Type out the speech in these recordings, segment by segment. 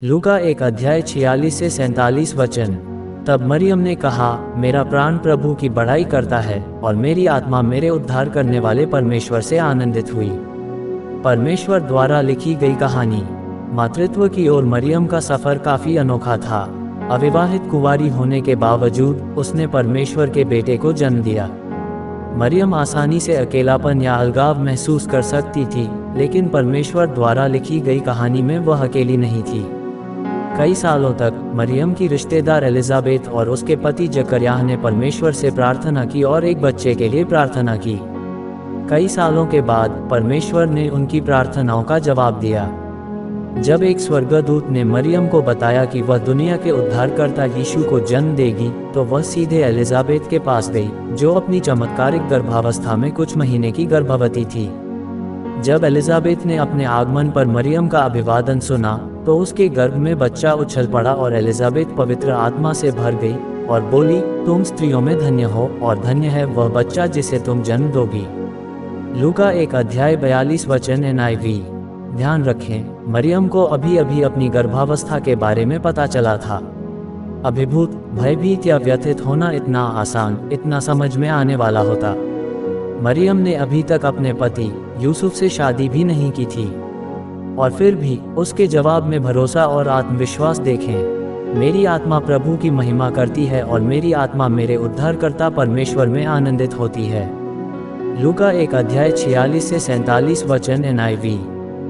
लूका 1 अध्याय 46 से 47 वचन। तब मरियम ने कहा, मेरा प्राण प्रभु की बड़ाई करता है और मेरी आत्मा मेरे उद्धार करने वाले परमेश्वर से आनंदित हुई। परमेश्वर द्वारा लिखी गई कहानी। मातृत्व की ओर मरियम का सफर काफी अनोखा था। अविवाहित कुंवारी होने के बावजूद उसने परमेश्वर के बेटे को जन्म दिया। मरियम आसानी से अकेलापन या अलगाव महसूस कर सकती थी, लेकिन परमेश्वर द्वारा लिखी गई कहानी में वह अकेली नहीं थी। कई सालों तक मरियम की रिश्तेदार एलिजाबेथ और उसके पति जकरयाह ने परमेश्वर से प्रार्थना की और एक बच्चे के लिए प्रार्थना की। कई सालों के बाद परमेश्वर ने उनकी प्रार्थनाओं का जवाब दिया। जब एक स्वर्गदूत ने मरियम को बताया कि वह दुनिया के उद्धारकर्ता यीशु को जन्म देगी, तो वह सीधे एलिजाबेथ के पास गई, जो अपनी चमत्कारिक गर्भावस्था में कुछ महीने की गर्भवती थी। जब एलिजाबेथ ने अपने आगमन पर मरियम का अभिवादन सुना, तो उसके गर्भ में बच्चा उछल पड़ा और एलिजाबेथ पवित्र आत्मा से भर गई और बोली, तुम स्त्रियों में धन्य हो और धन्य है वह बच्चा जिसे तुम जन्म दोगी। लूका 1 अध्याय 42 वचन NIV। ध्यान रखें, मरियम को अभी अभी अपनी गर्भावस्था के बारे में पता चला था। अभिभूत, भयभीत या व्यथित होना इतना आसान, इतना समझ में आने वाला होता। मरियम ने अभी तक अपने पति यूसुफ से शादी भी नहीं की थी, और फिर भी उसके जवाब में भरोसा और आत्मविश्वास देखें। मेरी आत्मा प्रभु की महिमा करती है और मेरी आत्मा मेरे उद्धारकर्ता परमेश्वर में आनंदित होती है। लूका 1 अध्याय 46 से 47 वचन NIV।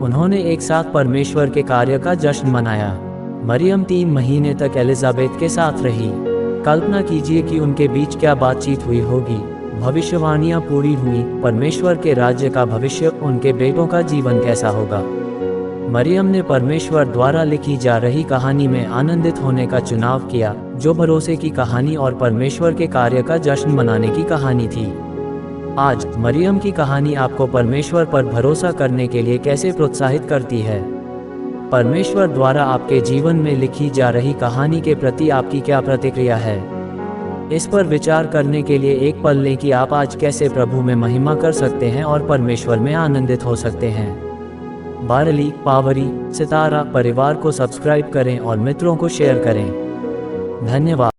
उन्होंने एक साथ परमेश्वर के कार्य का जश्न मनाया। मरियम 3 महीने तक एलिजाबेथ के साथ रही। कल्पना कीजिए कि उनके बीच क्या बातचीत हुई होगी। भविष्यवाणियां पूरी हुई, परमेश्वर के राज्य का भविष्य, उनके बेटों का जीवन कैसा होगा। मरियम ने परमेश्वर द्वारा लिखी जा रही कहानी में आनंदित होने का चुनाव किया, जो भरोसे की कहानी और परमेश्वर के कार्य का जश्न मनाने की कहानी थी। आज मरियम की कहानी आपको परमेश्वर पर भरोसा करने के लिए कैसे प्रोत्साहित करती है? परमेश्वर द्वारा आपके जीवन में लिखी जा रही कहानी के प्रति आपकी क्या प्रतिक्रिया है? इस पर विचार करने के लिए एक पल लें कि आप आज कैसे प्रभु में महिमा कर सकते हैं और परमेश्वर में आनंदित हो सकते हैं। बारली, पावरी, सितारा परिवार को सब्सक्राइब करें और मित्रों को शेयर करें। धन्यवाद।